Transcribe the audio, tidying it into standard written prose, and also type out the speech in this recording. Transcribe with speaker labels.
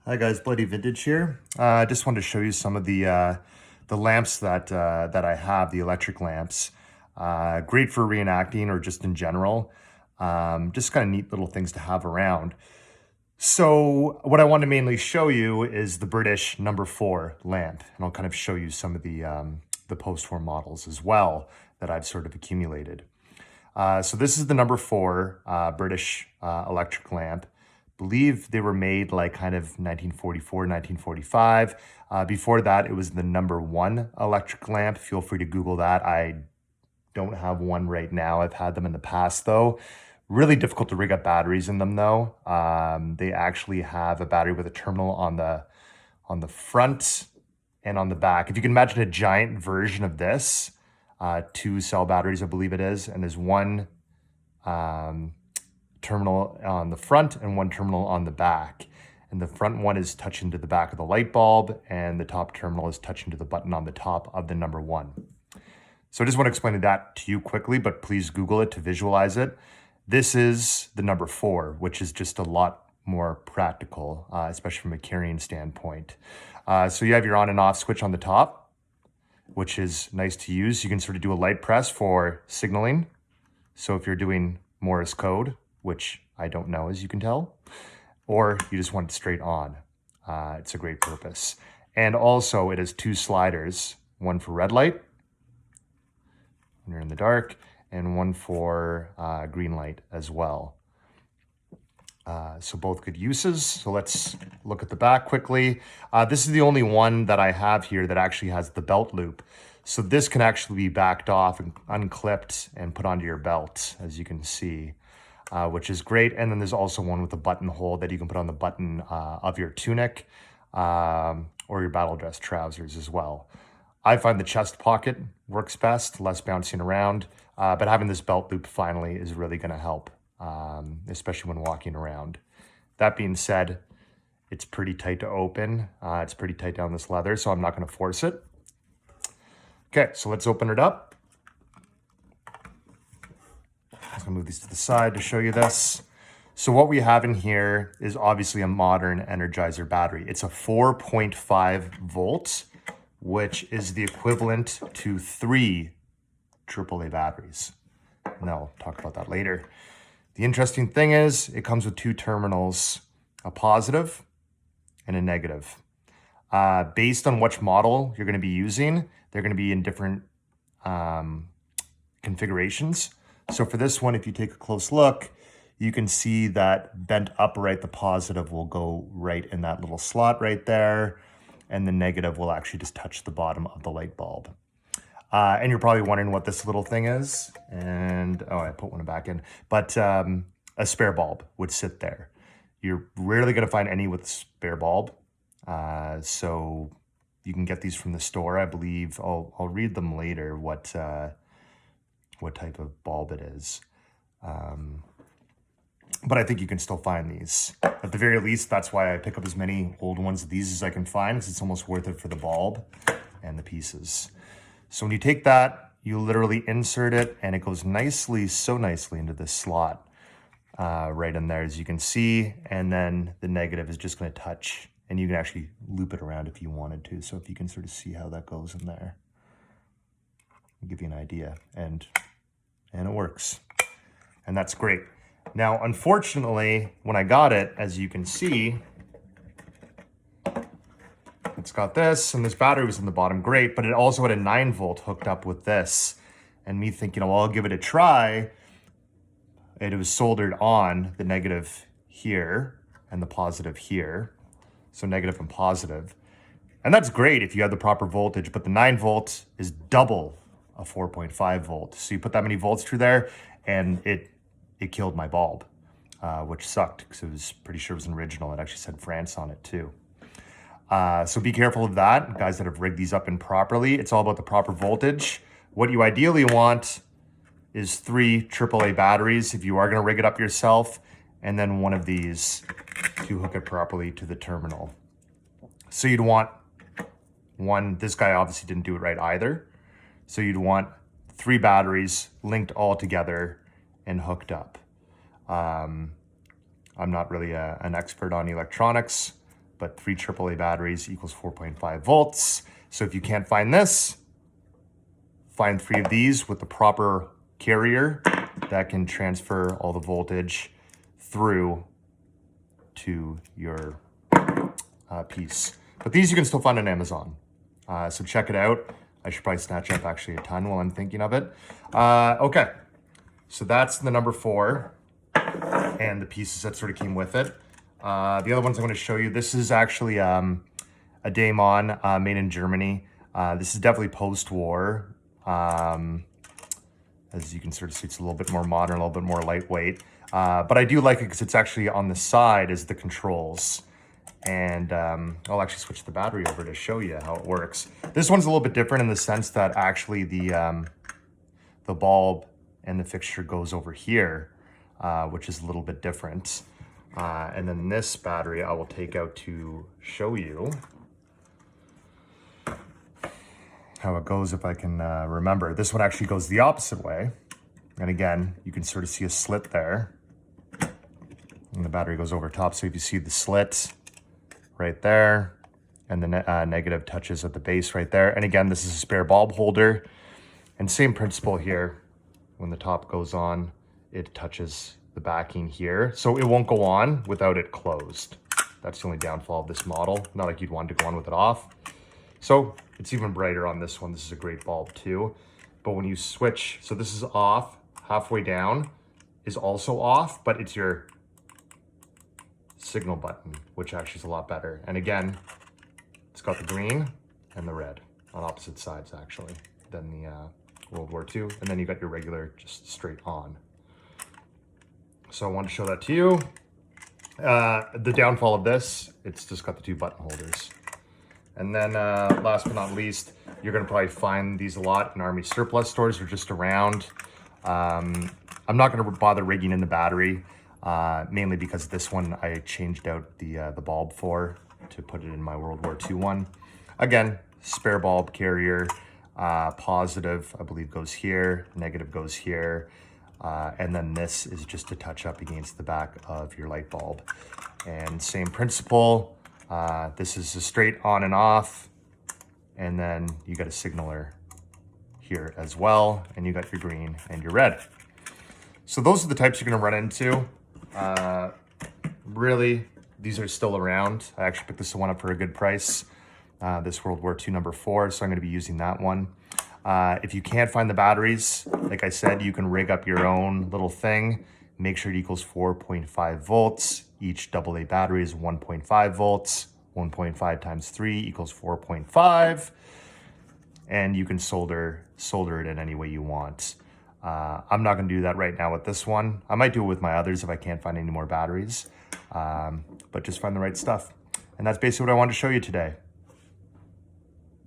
Speaker 1: Hi guys, Bloody Vintage here. I just wanted to show you some of the lamps that I have, the electric lamps. Great for reenacting or just in general. Just kind of neat little things to have around. So what I want to mainly show you is the British #4 lamp, and I'll kind of show you some of the post-war models as well that I've sort of accumulated. So this is the #4 British electric lamp. Believe they were made like kind of 1944, 1945. Before that, it was the #1 electric lamp. Feel free to Google that. I don't have one right now. I've had them in the past though. Really difficult to rig up batteries in them though. They actually have a battery with a terminal on the front and on the back. If you can imagine a giant version of this, 2 cell batteries, I believe it is, and there's one terminal on the front and one terminal on the back. And the front one is touching to the back of the light bulb, and the top terminal is touching to the button on the top of the #1. So I just want to explain that to you quickly, but please Google it to visualize it. This is the #4, which is just a lot more practical, especially from a carrying standpoint. So you have your on and off switch on the top, which is nice to use. You can sort of do a light press for signaling. So if you're doing Morse code, which I don't know, as you can tell, or you just want it straight on. It's a great purpose. And also it has 2 sliders, one for red light when you're in the dark, and one for green light as well. So both good uses. So let's look at the back quickly. This is the only one that I have here that actually has the belt loop. So this can actually be backed off and unclipped and put onto your belt, as you can see, which is great. And then there's also one with a buttonhole that you can put on the button of your tunic or your battle dress trousers as well. I find the chest pocket works best, less bouncing around, but having this belt loop finally is really going to help, especially when walking around. That being said, it's pretty tight to open. It's pretty tight down this leather, so I'm not going to force it. Okay, so let's open it up. I'm gonna move these to the side to show you this. So what we have in here is obviously a modern Energizer battery. It's a 4.5 volts, which is the equivalent to 3 AAA batteries. And I'll talk about that later. The interesting thing is it comes with 2 terminals, a positive and a negative. Based on which model you're gonna be using, they're gonna be in different configurations. So for this one, if you take a close look, you can see that bent upright, the positive will go right in that little slot right there, and the negative will actually just touch the bottom of the light bulb. And you're probably wondering what this little thing is, and oh, I put one back in, but a spare bulb would sit there. You're rarely gonna find any with spare bulb, so you can get these from the store. I believe I'll read them later what type of bulb it is. But I think you can still find these. At the very least, that's why I pick up as many old ones of these as I can find, because it's almost worth it for the bulb and the pieces. So when you take that, you literally insert it, and it goes nicely, so nicely into this slot right in there, as you can see. And then the negative is just going to touch, and you can actually loop it around if you wanted to. So if you can sort of see how that goes in there, I'll give you an idea. And it works, and that's great. Now, unfortunately, when I got it, as you can see, it's got this, and this battery was in the bottom, great, but it also had a 9-volt hooked up with this. And me thinking, well, I'll give it a try. It was soldered on, the negative here and the positive here. So negative and positive. And that's great if you have the proper voltage, but the 9-volt is double a 4.5 volt. So you put that many volts through there, and it killed my bulb, which sucked because it was pretty sure it was an original. It actually said France on it too. So be careful of that, guys that have rigged these up improperly. It's all about the proper voltage. What you ideally want is 3 AAA batteries if you are going to rig it up yourself, and then one of these to hook it properly to the terminal. So you'd want one. This guy obviously didn't do it right either. So you'd want 3 batteries linked all together and hooked up. I'm not really an expert on electronics, but 3 AAA batteries equals 4.5 volts. So if you can't find this, find 3 of these with the proper carrier that can transfer all the voltage through to your piece. But these you can still find on Amazon. So check it out. I should probably snatch up actually a ton while I'm thinking of it. Okay, so that's the number 4 and the pieces that sort of came with it. The other ones I'm going to show you, this is actually a Daemon made in Germany. This is definitely post-war. As you can sort of see, it's a little bit more modern, a little bit more lightweight. But I do like it because it's actually on the side as the controls. And I'll actually switch the battery over to show you how it works. This one's a little bit different in the sense that actually the bulb and the fixture goes over here, which is a little bit different. And then this battery I will take out to show you how it goes if I can remember. This one actually goes the opposite way. And again, you can sort of see a slit there. And the battery goes over top. So if you see the slit right there, and the negative touches at the base right there. And again, this is a spare bulb holder. And same principle here. When the top goes on, it touches the backing here. So it won't go on without it closed. That's the only downfall of this model. Not like you'd want to go on with it off. So it's even brighter on this one. This is a great bulb too. But when you switch, so this is off, halfway down is also off, but it's your signal button, which actually is a lot better. And again, it's got the green and the red on opposite sides actually than the World War II. And then you got your regular just straight on. So I wanted to show that to you. The downfall of this, it's just got the 2 button holders. And then last but not least, you're gonna probably find these a lot in Army surplus stores or just around. I'm not gonna bother rigging in the battery, mainly because this one I changed out the bulb for to put it in my World War II one. Again, spare bulb carrier, positive I believe goes here, negative goes here. And then this is just to touch up against the back of your light bulb. And same principle, this is a straight on and off, and then you got a signaler here as well, and you got your green and your red. So those are the types you're gonna run into. Really, these are still around. I actually picked this one up for a good price. This World War II number 4, so I'm gonna be using that one. If you can't find the batteries, like I said, you can rig up your own little thing. Make sure it equals 4.5 volts. Each AA battery is 1.5 volts. 1.5 times 3 equals 4.5. And you can solder it in any way you want. I'm not gonna do that right now with this one. I might do it with my others if I can't find any more batteries. But just find the right stuff. And that's basically what I wanted to show you today.